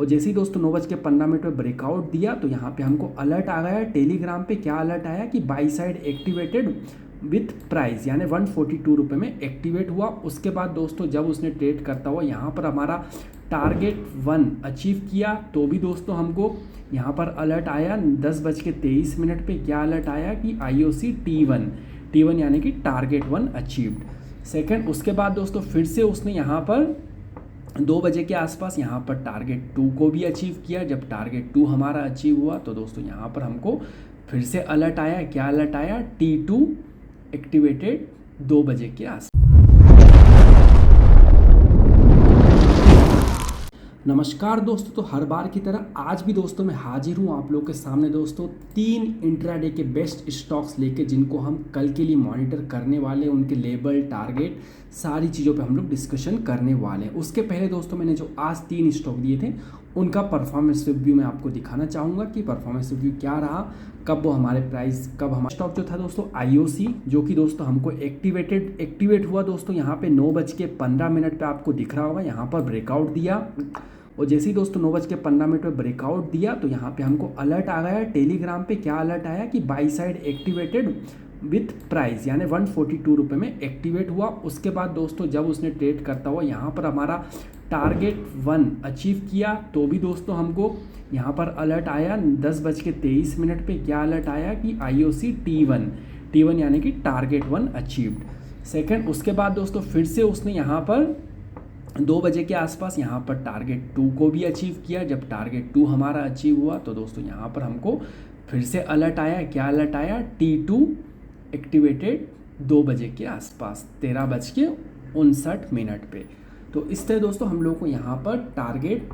और जैसे ही दोस्तों 9:15 पर ब्रेकआउट दिया तो यहाँ पे हमको अलर्ट आ गया टेलीग्राम पे। क्या अलर्ट आया कि by side activated with price, यानी 142 रुपये में एक्टिवेट हुआ। उसके बाद दोस्तों जब उसने ट्रेड करता हुआ यहाँ पर हमारा टारगेट 1 अचीव किया तो भी दोस्तों हमको यहाँ पर अलर्ट आया 10:23 पे। क्या अलर्ट आया कि IOC T1 यानी कि टारगेट 1 अचीव्ड। सेकंड, उसके बाद दोस्तों फिर से उसने यहाँ पर 2 बजे के आसपास यहाँ पर टारगेट 2 को भी अचीव किया। जब टारगेट 2 हमारा अचीव हुआ तो दोस्तों यहाँ पर हमको फिर से अलर्ट आया। क्या अलर्ट आया? T2 एक्टिवेटेड 2 बजे के आसपास। नमस्कार दोस्तों, तो हर बार की तरह आज भी दोस्तों मैं हाजिर हूँ आप लोग के सामने दोस्तों 3 इंट्राडे के बेस्ट स्टॉक्स लेके, जिनको हम कल के लिए मॉनिटर करने वाले हैं। उनके लेवल, टारगेट, सारी चीज़ों पे हम लोग डिस्कशन करने वाले हैं। उसके पहले दोस्तों मैंने जो आज 3 स्टॉक दिए थे उनका परफॉर्मेंस रिव्यू मैं आपको दिखाना चाहूँगा कि परफॉर्मेंस रिव्यू क्या रहा, कब वो हमारे प्राइस, कब हमारा स्टॉक जो था दोस्तों IOC, जो कि दोस्तों हमको एक्टिवेट हुआ दोस्तों यहाँ पे 9:15 पे आपको दिख रहा होगा। यहाँ पर ब्रेकआउट दिया और जैसे ही दोस्तों 9:15 पे ब्रेकआउट दिया तो यहाँ पे हमको अलर्ट आ गया टेलीग्राम पे। क्या अलर्ट आया कि by side activated with price, यानी 142 रुपये में एक्टिवेट हुआ। उसके बाद दोस्तों जब उसने ट्रेड करता हुआ यहाँ पर हमारा टारगेट 1 अचीव किया तो भी दोस्तों हमको यहाँ पर अलर्ट आया 10:23 पे। क्या अलर्ट आया कि IOC T1 यानी कि टारगेट 1 अचीव्ड। सेकंड, उसके बाद दोस्तों फिर से उसने यहाँ पर 2 बजे के आसपास यहाँ पर टारगेट 2 को भी अचीव किया। जब टारगेट 2 हमारा अचीव हुआ तो दोस्तों यहाँ पर हमको फिर से अलर्ट आया। क्या अलर्ट आया? T2 एक्टिवेटेड 2 बजे के आसपास 13:59 पे। तो इस तरह दोस्तों हम लोग को यहाँ पर टारगेट,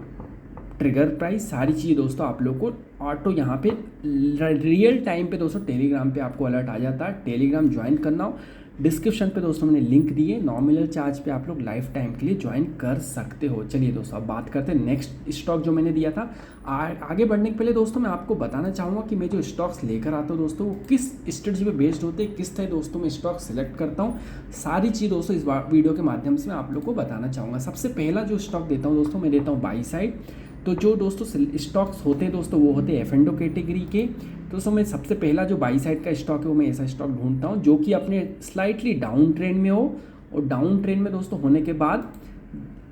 ट्रिगर प्राइस, सारी चीज़ें दोस्तों आप लोग को ऑटो यहाँ पे रियल टाइम पे दोस्तों टेलीग्राम पे आपको अलर्ट आ जाता है। टेलीग्राम ज्वाइन करना हो, डिस्क्रिप्शन पे दोस्तों मैंने लिंक दिए, नॉमिनल चार्ज पे आप लोग लाइफ टाइम के लिए ज्वाइन कर सकते हो। चलिए दोस्तों अब बात करते हैं नेक्स्ट स्टॉक जो मैंने दिया था। आगे बढ़ने के पहले दोस्तों मैं आपको बताना चाहूँगा कि मैं जो स्टॉक्स लेकर आता हूँ दोस्तों वो किस स्ट्रेटजी पे बेस्ड होते हैं, किस तरह दोस्तों मैं स्टॉक सेलेक्ट करता हूँ, सारी चीज़ दोस्तों इस वीडियो के माध्यम से मैं आप लोग को बताना चाहूँगा। सबसे पहला जो स्टॉक देता हूँ दोस्तों, मैं देता हूँ बाई साइड। तो जो दोस्तों स्टॉक्स होते हैं दोस्तों वो होते हैं F&O कैटेगरी के। दोस्तों मैं सबसे पहला जो बाई साइड का स्टॉक है वो मैं ऐसा स्टॉक ढूंढता हूँ जो कि अपने स्लाइटली डाउन ट्रेंड में हो, और डाउन ट्रेंड में दोस्तों होने के बाद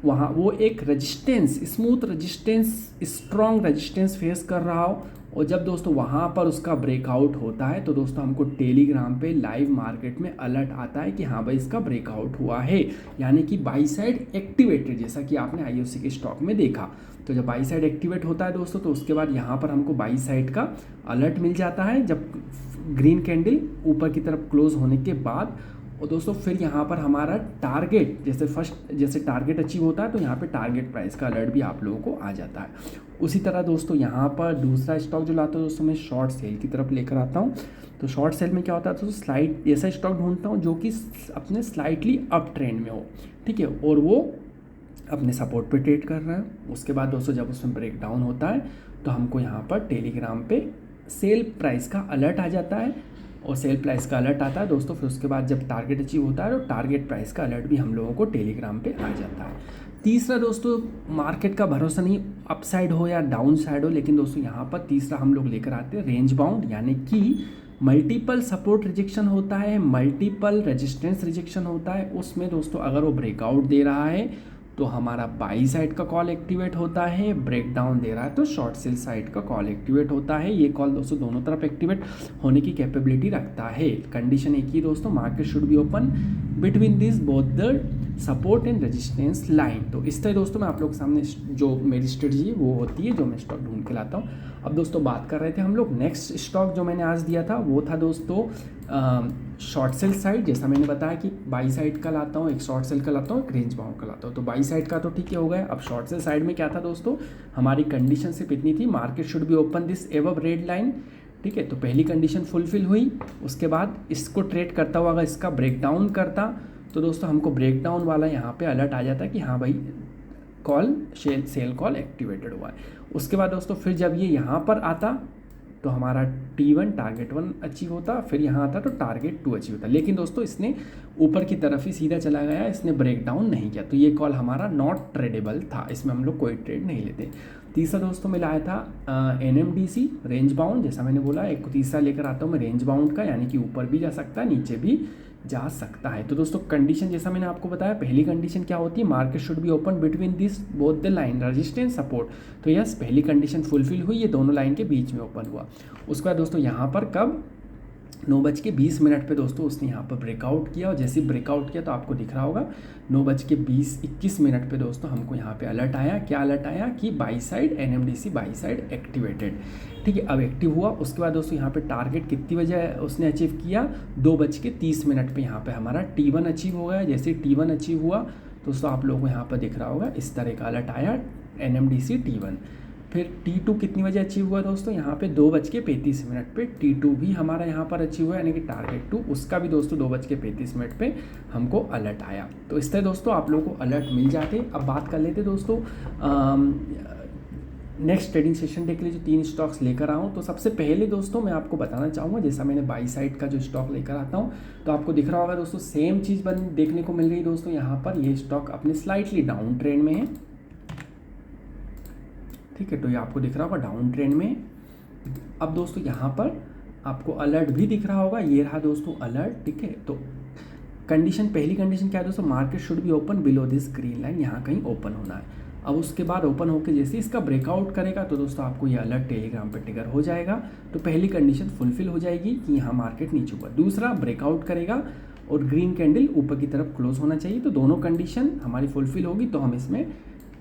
वहाँ वो एक resistance, smooth resistance, strong resistance face कर रहा हो। और जब दोस्तों वहाँ पर उसका ब्रेकआउट होता है तो दोस्तों हमको टेलीग्राम पे लाइव मार्केट में अलर्ट आता है कि हाँ भाई इसका ब्रेकआउट हुआ है, यानी कि बाई साइड एक्टिवेटेड, जैसा कि आपने IOC के स्टॉक में देखा। तो जब बाई साइड एक्टिवेट होता है दोस्तों तो उसके बाद यहाँ पर हमको बाई साइड का अलर्ट मिल जाता है जब ग्रीन कैंडल ऊपर की तरफ क्लोज होने के बाद। और दोस्तों फिर यहाँ पर हमारा टारगेट, जैसे टारगेट अचीव होता है तो यहाँ पे टारगेट प्राइस का अलर्ट भी आप लोगों को आ जाता है। उसी तरह दोस्तों यहाँ पर दूसरा स्टॉक जो लाता हूँ दोस्तों मैं शॉर्ट सेल की तरफ लेकर आता हूँ। तो शॉर्ट सेल में क्या होता है दोस्तों, स्लाइड ऐसा स्टॉक ढूंढता हूँ जो कि अपने स्लाइटली अप ट्रेंड में हो, ठीक है, और वो अपने सपोर्ट पे ट्रेड कर रहा है। उसके बाद दोस्तों जब उसमें ब्रेक डाउन होता है तो हमको यहाँ पर टेलीग्राम पे सेल प्राइस का अलर्ट आ जाता है, और सेल प्राइस का अलर्ट आता है दोस्तों। फिर उसके बाद जब टारगेट अचीव होता है तो टारगेट प्राइस का अलर्ट भी हम लोगों को टेलीग्राम पे आ जाता है। तीसरा दोस्तों, मार्केट का भरोसा नहीं अप साइड हो या डाउन साइड हो, लेकिन दोस्तों यहाँ पर तीसरा हम लोग लेकर आते हैं रेंज बाउंड, यानी कि मल्टीपल सपोर्ट रिजेक्शन होता है, मल्टीपल रेजिस्टेंस रिजेक्शन होता है। उसमें दोस्तों अगर वो ब्रेकआउट दे रहा है तो हमारा बाई साइड का कॉल एक्टिवेट होता है, ब्रेकडाउन दे रहा है तो शॉर्ट सेल साइड का कॉल एक्टिवेट होता है। ये कॉल दोस्तों दोनों तरफ एक्टिवेट होने की कैपेबिलिटी रखता है। कंडीशन एक ही दोस्तों, market should be open between this both the support and resistance line. तो इस तरह दोस्तों मैं आप लोग के सामने जो मेरी स्ट्रेटजी है वो होती है जो मैं स्टॉक ढूंढ के लाता हूँ। अब दोस्तों बात कर रहे थे हम लोग नेक्स्ट स्टॉक जो मैंने आज दिया था वो था दोस्तों शॉर्ट सेल साइड। जैसा मैंने बताया कि बाई साइड का लाता हूँ, एक शॉर्ट सेल का लाता हूँ, एक रेंज बाउंड का लाता हूँ। तो बाई साइड का तो ठीक है हो गया। अब शॉर्ट सेल साइड में क्या था दोस्तों, हमारी कंडीशन सिर्फ इतनी थी, market should be open this above red line, ठीक है। तो पहली कंडीशन फुलफिल हुई। उसके बाद इसको ट्रेड करता हुआ अगर इसका ब्रेकडाउन करता तो दोस्तों हमको ब्रेकडाउन वाला यहाँ पे अलर्ट आ जाता है कि हाँ भाई कॉल सेल कॉल एक्टिवेटेड हुआ है। उसके बाद दोस्तों फिर जब ये यहाँ पर आता तो हमारा T1 टारगेट 1 अचीव होता, फिर यहाँ आता तो टारगेट 2 अचीव होता। लेकिन दोस्तों इसने ऊपर की तरफ ही सीधा चला गया, इसने ब्रेक डाउन नहीं किया, तो ये कॉल हमारा नॉट ट्रेडेबल था, इसमें हम लोग कोई ट्रेड नहीं लेते। तीसरा दोस्तों में लाया था NMDC रेंज बाउंड। जैसा मैंने बोला एक तीसरा लेकर आता हूँ मैं रेंज बाउंड का, यानी कि ऊपर भी जा सकता है नीचे भी जा सकता है। तो दोस्तों कंडीशन जैसा मैंने आपको बताया, पहली कंडीशन क्या होती है, market should be open between this both the line resistance support. तो यस, पहली कंडीशन फुलफिल हुई, ये दोनों लाइन के बीच में ओपन हुआ। उसके बाद दोस्तों यहाँ पर कब 9:20 पे दोस्तों उसने यहाँ पर ब्रेकआउट किया, और जैसे ही ब्रेकआउट किया तो आपको दिख रहा होगा 9:21 पे दोस्तों हमको यहाँ पे अलर्ट आया। क्या अलर्ट आया कि by side NMDC by side activated. ठीक है, अब एक्टिव हुआ। उसके बाद दोस्तों यहाँ पे टारगेट कितनी बजे उसने अचीव किया, 2:30 पे यहाँ पे हमारा T1 अचीव हो गया। जैसे T1 अचीव हुआ दोस्तों आप लोगों को यहाँ पर दिख रहा होगा इस तरह का अलर्ट आया NMDC T1। फिर T2 कितनी बजे अचीव हुआ दोस्तों, यहाँ पे 2:35 पे T2 भी हमारा यहाँ पर अचीव हुआ, यानी कि टारगेट 2 उसका भी दोस्तों 2:35 पे हमको अलर्ट आया। तो इस तरह दोस्तों आप लोगों को अलर्ट मिल जाते। अब बात कर लेते दोस्तों नेक्स्ट ट्रेडिंग सेशन डे के लिए जो 3 स्टॉक्स लेकर आऊँ। तो सबसे पहले दोस्तों मैं आपको बताना चाहूँगा, जैसा मैंने बाई साइड का जो स्टॉक लेकर आता हूँ तो आपको दिख रहा होगा दोस्तों सेम चीज़ देखने को मिल रही है दोस्तों। यहाँ पर ये स्टॉक अपने स्लाइटली डाउन ट्रेंड में है। ठीक है, तो ये आपको दिख रहा होगा डाउन ट्रेंड में। अब दोस्तों यहाँ पर आपको अलर्ट भी दिख रहा होगा, ये रहा दोस्तों अलर्ट। ठीक है, तो कंडीशन पहली कंडीशन क्या है दोस्तों, market should be open below this green line, यहाँ कहीं ओपन होना है। अब उसके बाद ओपन होकर जैसे इसका ब्रेकआउट करेगा तो दोस्तों आपको ये अलर्ट टेलीग्राम पे ट्रिगर हो जाएगा। तो पहली कंडीशन फुलफिल हो जाएगी कि यहाँ मार्केट नीचे ऊपर। दूसरा ब्रेकआउट करेगा और ग्रीन कैंडल ऊपर की तरफ क्लोज होना चाहिए। तो दोनों कंडीशन हमारी फुलफिल होगी तो हम इसमें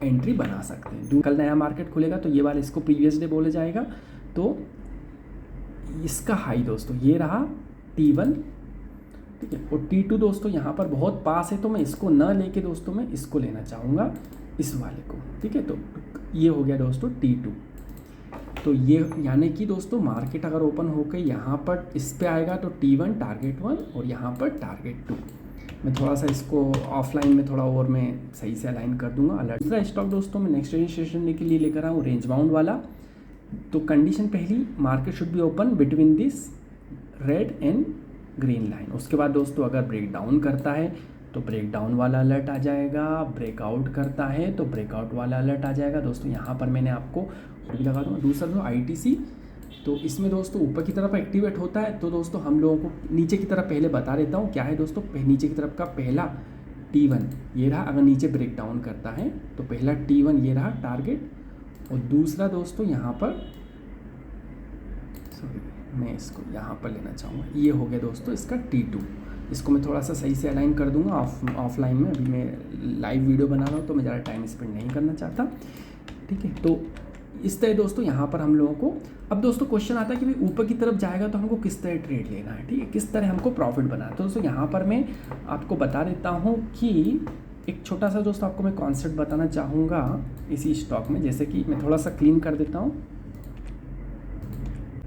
एंट्री बना सकते हैं। कल नया मार्केट खुलेगा तो ये वाला इसको प्रीवियस डे बोला जाएगा। तो इसका हाई दोस्तों ये रहा T1। ठीक है, और T2 दोस्तों यहाँ पर बहुत पास है तो मैं इसको न लेके दोस्तों मैं इसको लेना चाहूँगा, इस वाले को। ठीक है, तो ये हो गया दोस्तों T2। तो ये यानी कि दोस्तों मार्केट अगर ओपन होकर यहाँ पर इस पे आएगा तो T1 टारगेट 1 और यहाँ पर टारगेट 2। मैं थोड़ा सा इसको ऑफलाइन में थोड़ा और मैं सही से अलाइन कर दूंगा अलर्ट। दूसरा स्टॉक दोस्तों मैं नेक्स्ट रजिस्ट्रेशन के लिए लेकर आऊँ रेंज बाउंड वाला। तो कंडीशन पहली, market should be open between this red and green line. उसके बाद दोस्तों अगर ब्रेक डाउन करता है तो ब्रेक डाउन वाला अलर्ट आ जाएगा, ब्रेकआउट करता है तो ब्रेकआउट वाला अलर्ट आ जाएगा। दोस्तों यहाँ पर मैंने आपको भी लगा दूँगा। दूसरा जो ITC, तो इसमें दोस्तों ऊपर की तरफ एक्टिवेट होता है। तो दोस्तों हम लोगों को नीचे की तरफ पहले बता देता हूँ क्या है दोस्तों। नीचे की तरफ का पहला T1 ये रहा, अगर नीचे ब्रेक डाउन करता है तो पहला T1 ये रहा टारगेट, और दूसरा दोस्तों यहाँ पर मैं इसको यहाँ पर लेना चाहूँगा, ये हो गया दोस्तों इसका T2। इसको मैं थोड़ा सा सही से अलाइन कर दूंगा ऑफलाइन में। अभी मैं लाइव वीडियो बना रहा हूँ तो मैं ज़्यादा टाइम स्पेंड नहीं करना चाहता। ठीक है, तो इस तरह दोस्तों यहाँ पर हम लोगों को अब दोस्तों क्वेश्चन आता है कि भाई ऊपर की तरफ जाएगा तो हमको किस तरह ट्रेड लेना है। ठीक है, किस तरह हमको प्रॉफिट बनाना है। तो दोस्तों यहाँ पर मैं आपको बता देता हूँ कि एक छोटा सा दोस्तों आपको मैं कॉन्सेप्ट बताना चाहूँगा इसी स्टॉक में। जैसे कि मैं थोड़ा सा क्लीन कर देता हूँ।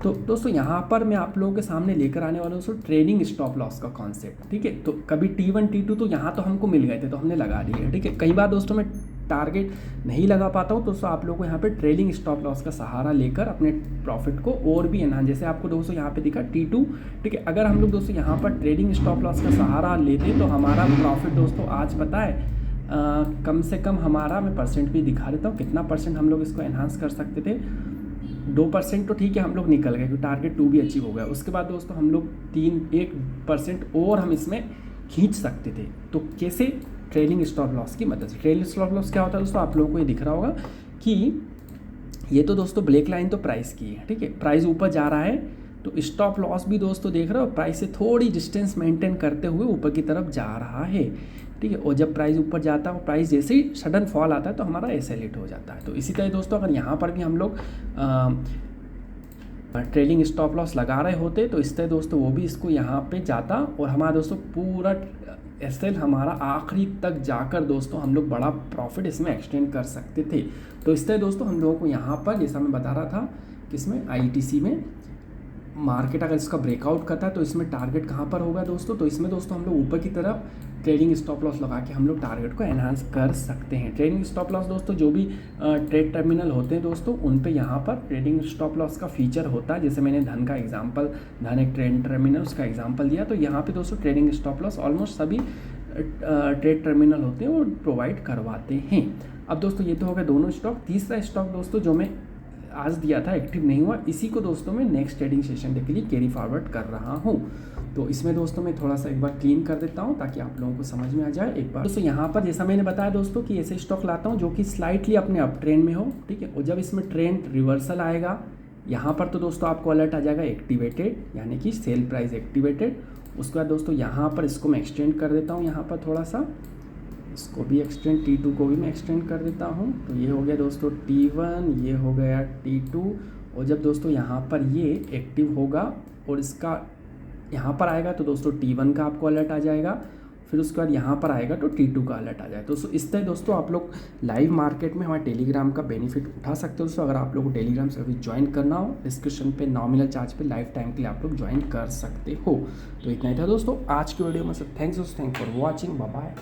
तो दोस्तों यहाँ पर मैं आप लोगों के सामने लेकर आने वाला हूँ दोस्तों ट्रेडिंग स्टॉप लॉस का कॉन्सेप्ट। ठीक है, तो कभी T1 T2 तो यहाँ तो हमको मिल गए थे तो हमने लगा दिए। ठीक है, कई बार दोस्तों मैं टारगेट नहीं लगा पाता हूँ तो दोस्तों आप लोगों को यहाँ पे ट्रेडिंग स्टॉप लॉस का सहारा लेकर अपने प्रॉफिट को और भी एनहांस, जैसे आपको दोस्तों यहाँ पे दिखा T2। ठीक है, अगर हम लोग दोस्तों यहाँ पर ट्रेडिंग स्टॉप लॉस का सहारा लेते तो हमारा प्रॉफिट दोस्तों आज पता है कम से कम हमारा, मैं परसेंट भी दिखा देता हूँ कितना परसेंट हम लोग इसको एनहांस कर सकते थे। 2% तो ठीक है हम लोग निकल गए क्योंकि टारगेट 2 भी अचीव हो गया। उसके बाद दोस्तों हम लोग 1% और हम इसमें खींच सकते थे। तो कैसे, ट्रेलिंग स्टॉप लॉस की मदद से। ट्रेलिंग स्टॉप लॉस क्या होता है दोस्तों, आप लोगों को ये दिख रहा होगा कि ये तो दोस्तों ब्लैक लाइन तो प्राइस की है। ठीक है, प्राइस ऊपर जा रहा है तो स्टॉप लॉस भी दोस्तों देख रहे हो प्राइस से थोड़ी डिस्टेंस मेंटेन करते हुए ऊपर की तरफ जा रहा है। ठीक है, और जब प्राइस ऊपर जाता है, प्राइस जैसे ही सडन फॉल आता है तो हमारा एसेलेट हो जाता है। तो इसी तरह दोस्तों अगर यहाँ पर भी हम लोग ट्रेलिंग स्टॉप लॉस लगा रहे होते तो इस तरह दोस्तों वो भी इसको यहाँ पे जाता और हमारा दोस्तों पूरा एसएल हमारा आखिरी तक जाकर दोस्तों हम लोग बड़ा प्रॉफिट इसमें एक्सटेंड कर सकते थे। तो इस तरह दोस्तों हम लोगों को यहाँ पर जैसा मैं बता रहा था किसमें, ITC में मार्केट अगर इसका ब्रेकआउट करता है तो इसमें टारगेट कहाँ पर होगा दोस्तों, तो इसमें दोस्तों हम लोग ऊपर की तरफ ट्रेडिंग स्टॉप लॉस लगा के हम लोग टारगेट को एनहांस कर सकते हैं। ट्रेडिंग स्टॉप लॉस दोस्तों जो भी ट्रेड टर्मिनल होते हैं दोस्तों उन पे यहाँ पर ट्रेडिंग स्टॉप लॉस का फीचर होता है। जैसे मैंने धन का एग्जांपल, धन एक ट्रेड टर्मिनल उसका एग्जांपल दिया, तो यहाँ पे दोस्तों ट्रेडिंग स्टॉप लॉस ऑलमोस्ट सभी ट्रेड टर्मिनल होते हैं वो प्रोवाइड करवाते हैं। अब दोस्तों ये तो हो गया दोनों स्टॉक। तीसरा स्टॉक दोस्तों जो मैं आज दिया था एक्टिव नहीं हुआ, इसी को दोस्तों मैं नेक्स्ट ट्रेडिंग सेशन के लिए कैरी फॉरवर्ड कर रहा हूँ। तो इसमें दोस्तों मैं थोड़ा सा एक बार क्लीन कर देता हूँ ताकि आप लोगों को समझ में आ जाए एक बार। दोस्तों यहाँ पर जैसा मैंने बताया दोस्तों कि ऐसे स्टॉक लाता हूँ जो कि स्लाइटली अपने अप ट्रेंड में हो, ठीक है। और जब इसमें ट्रेंड रिवर्सल आएगा यहाँ पर तो दोस्तों आपको अलर्ट आ जाएगा एक्टिवेटेड, यानी कि सेल प्राइस एक्टिवेटेड। उसके बाद दोस्तों यहाँ पर इसको मैं एक्सटेंड कर देता हूँ, यहाँ पर थोड़ा सा इसको भी एक्सटेंड, T2 को भी मैं एक्सटेंड कर देता हूँ। तो ये हो गया दोस्तों T1, ये हो गया T2। और जब दोस्तों यहाँ पर ये एक्टिव होगा और इसका यहाँ पर आएगा तो दोस्तों T1 का आपको अलर्ट आ जाएगा, फिर उसके बाद यहाँ पर आएगा तो T2 का अलर्ट आ जाएगा। तो इस तरह दोस्तों आप लोग लाइव मार्केट में हमारे टेलीग्राम का बेनिफिट उठा सकते हो दोस्तों। अगर आप लोगों को टेलीग्राम सर्विस ज्वाइन करना हो, डिस्क्रिप्शन पे नॉमिनल चार्ज पे लाइफ टाइम के लिए आप लोग ज्वाइन कर सकते हो। तो इतना ही था दोस्तों आज की वीडियो में। सब thanks for watching, bye bye.